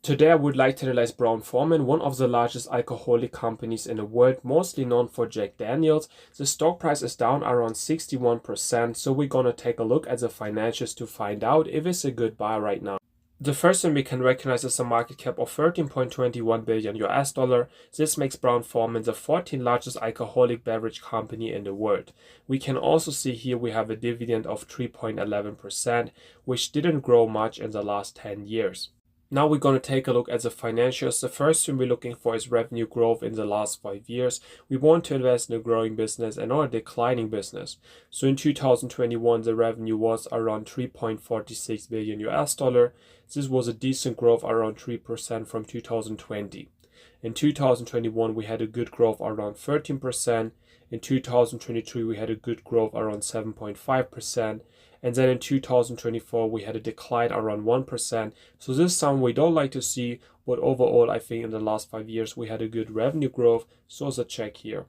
Today I would like to analyze Brown-Forman, one of the largest alcoholic companies in the world, mostly known for Jack Daniels. The stock price is down around 61%, so we're gonna take a look at the financials to find out if it's a good buy right now. The first one we can recognize is a market cap of 13.21 billion US dollar. This makes Brown-Forman the 14th largest alcoholic beverage company in the world. We can also see here we have a dividend of 3.11%, which didn't grow much in the last 10 years. Now we're going to take a look at the financials. The first thing we're looking for is revenue growth in the last 5 years. We want to invest in a growing business and not a declining business. So in 2021, the revenue was around 3.46 billion US dollar. This was a decent growth around 3% from 2020. In 2021, we had a good growth around 13%. In 2023, we had a good growth around 7.5%. And then in 2024, we had a decline around 1%. So this is something we don't like to see, but overall, I think in the last 5 years, we had a good revenue growth. So it's a check here.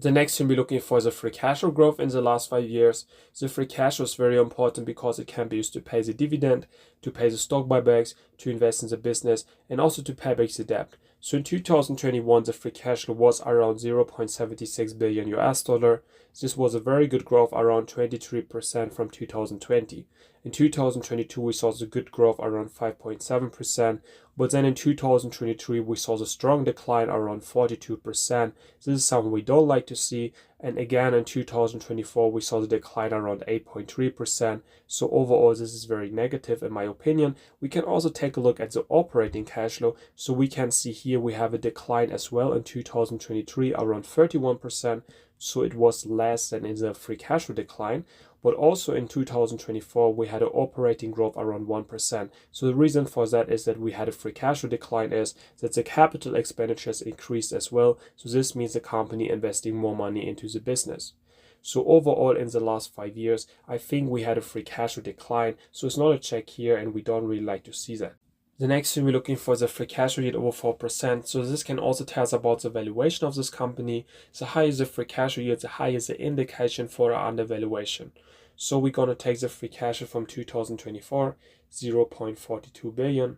The next thing we're looking for is the free cash flow growth in the last 5 years. The free cash flow is very important because it can be used to pay the dividend, to pay the stock buybacks, to invest in the business, and also to pay back the debt. So in 2021, the free cash flow was around 0.76 billion US dollar. This was a very good growth, around 23% from 2020. In 2022, we saw the good growth around 5.7%, but then in 2023, we saw the strong decline around 42%. This is something we don't like to see. And again, in 2024, we saw the decline around 8.3%. So overall, this is very negative in my opinion. We can also take a look at the operating cash flow. So we can see here we have a decline as well in 2023, around 31%. So it was less than in the free cash flow decline. But also in 2024, we had an operating growth around 1%. So the reason for that is that we had a free cash flow decline is that the capital expenditures increased as well. So this means the company investing more money into the business. So overall, in the last 5 years, I think we had a free cash flow decline. So it's not a check here, and we don't really like to see that. The next thing we're looking for is a free cash flow yield over 4%. So this can also tell us about the valuation of this company. The higher the free cash flow yield, the higher the indication for our undervaluation. So we're going to take the free cash flow from 2024, 0.42 billion.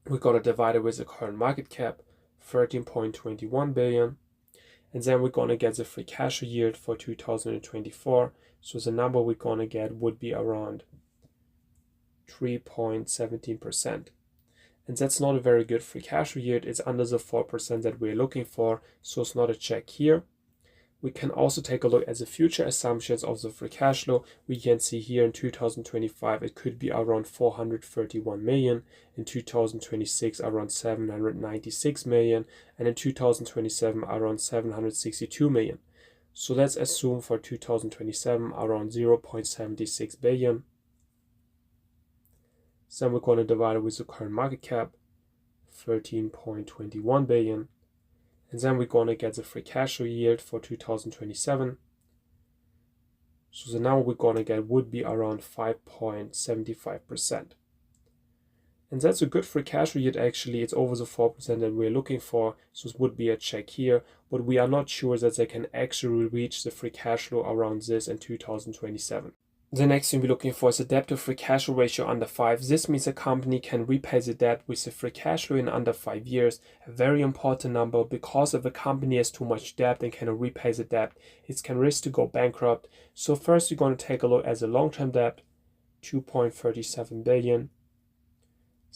We're going to divide it with the current market cap, 13.21 billion. And then we're going to get the free cash flow yield for 2024. So the number we're going to get would be around 3.17%. And that's not a very good free cash flow yield. It's under the 4% that we're looking for. So it's not a check here. We can also take a look at the future assumptions of the free cash flow. We can see here in 2025, it could be around 431 million. In 2026, around 796 million. And in 2027, around 762 million. So let's assume for 2027, around 0.76 billion. Then we're going to divide it with the current market cap, 13.21 billion. And then we're going to get the free cash flow yield for 2027. So the number we're going to get would be around 5.75%. And that's a good free cash flow yield actually. It's over the 4% that we're looking for. So it would be a check here. But we are not sure that they can actually reach the free cash flow around this in 2027. The next thing we're looking for is a debt to free cash flow ratio under 5. This means a company can repay the debt with the free cash flow in under 5 years. A very important number, because if a company has too much debt and cannot repay the debt, it can risk to go bankrupt. So first we're going to take a look at the long-term debt, 2.37 billion.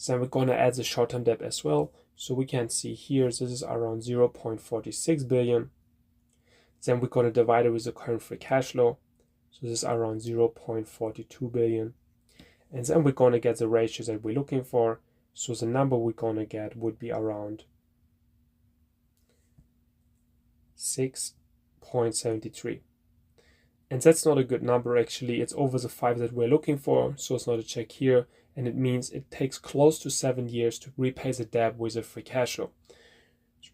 Then we're going to add the short-term debt as well. So we can see here this is around 0.46 billion. Then we're going to divide it with the current free cash flow. So this is around 0.42 billion. And then we're going to get the ratios that we're looking for. So the number we're going to get would be around 6.73. And that's not a good number actually. It's over the 5 that we're looking for. So it's not a check here. And it means it takes close to 7 years to repay the debt with a free cash flow.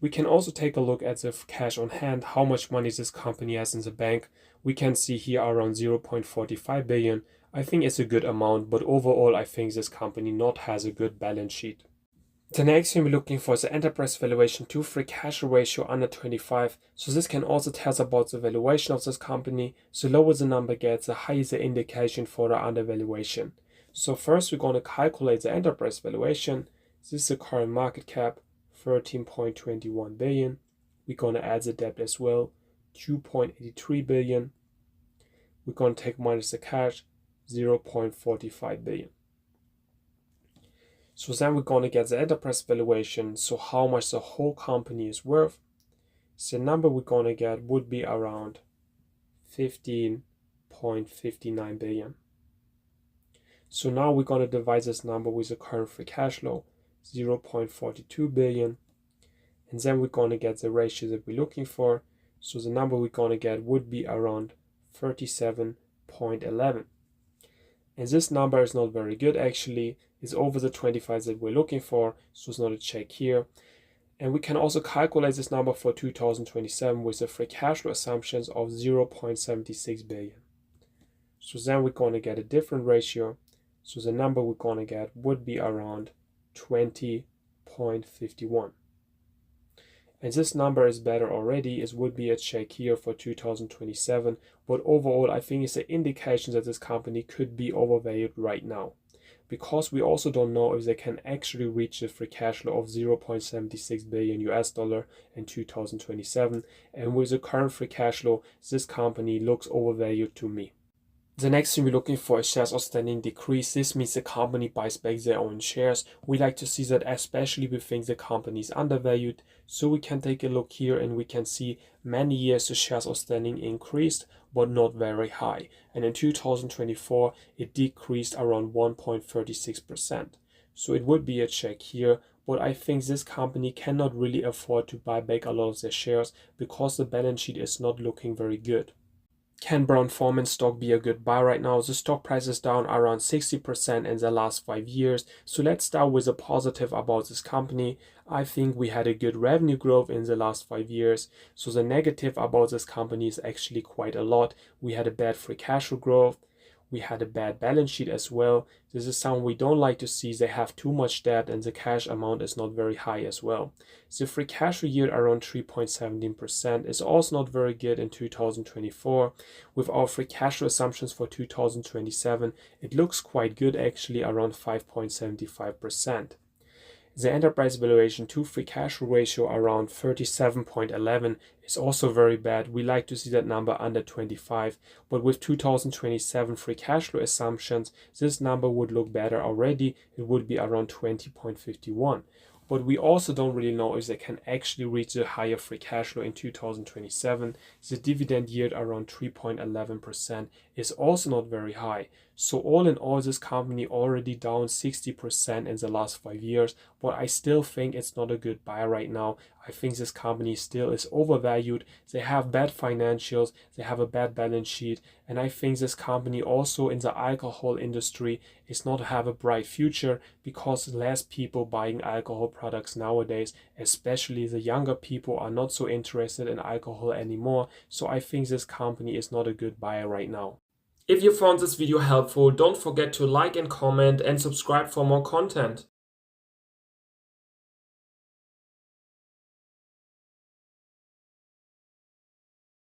We can also take a look at the cash on hand, how much money this company has in the bank. We can see here around 0.45 billion. I think it's a good amount, but overall I think this company not has a good balance sheet. The next thing we're looking for is the enterprise valuation to free cash flow ratio under 25. So this can also tell us about the valuation of this company. The lower the number gets, the higher the indication for the undervaluation. So first we're going to calculate the enterprise valuation. This is the current market cap, 13.21 billion. We're going to add the debt as well, 2.83 billion. We're going to take minus the cash, 0.45 billion. So then we're going to get the enterprise valuation, so how much the whole company is worth. So the number we're going to get would be around 15.59 billion. So now we're going to divide this number with the current free cash flow, 0.42 billion. And then we're going to get the ratio that we're looking for. So the number we're going to get would be around 37.11. And this number is not very good actually. It's over the 25 that we're looking for, so it's not a check here. And we can also calculate this number for 2027 with the free cash flow assumptions of 0.76 billion. So then we're going to get a different ratio. So the number we're going to get would be around 20.51. And this number is better already. It would be a check here for 2027. But overall, I think it's an indication that this company could be overvalued right now, because we also don't know if they can actually reach the free cash flow of 0.76 billion US dollar in 2027. And with the current free cash flow, this company looks overvalued to me. The next thing we're looking for is shares outstanding decrease. This means the company buys back their own shares. We like to see that, especially we think the company is undervalued. So we can take a look here and we can see many years the shares outstanding increased, but not very high. And in 2024, it decreased around 1.36%. So it would be a check here, but I think this company cannot really afford to buy back a lot of their shares because the balance sheet is not looking very good. Can Brown-Forman stock be a good buy right now? The stock price is down around 60% in the last 5 years. So let's start with a positive about this company. I think we had a good revenue growth in the last 5 years. So the negative about this company is actually quite a lot. We had a bad free cash flow growth. We had a bad balance sheet as well. This is something we don't like to see. They have too much debt and the cash amount is not very high as well. The free cash flow yield around 3.17% is also not very good in 2024. With our free cash flow assumptions for 2027, it looks quite good actually, around 5.75%. The enterprise valuation to free cash flow ratio around 37.11 is also very bad. We like to see that number under 25, but with 2027 free cash flow assumptions, this number would look better already. It would be around 20.51. But we also don't really know if they can actually reach the higher free cash flow in 2027. The dividend yield around 3.11% is also not very high. So all in all, this company already down 60% in the last 5 years, but I still think it's not a good buy right now. I think this company still is overvalued. They have bad financials, they have a bad balance sheet, and I think this company also in the alcohol industry is not have a bright future because less people buying alcohol products nowadays, especially the younger people, are not so interested in alcohol anymore. So I think this company is not a good buy right now. If you found this video helpful, don't forget to like and comment and subscribe for more content.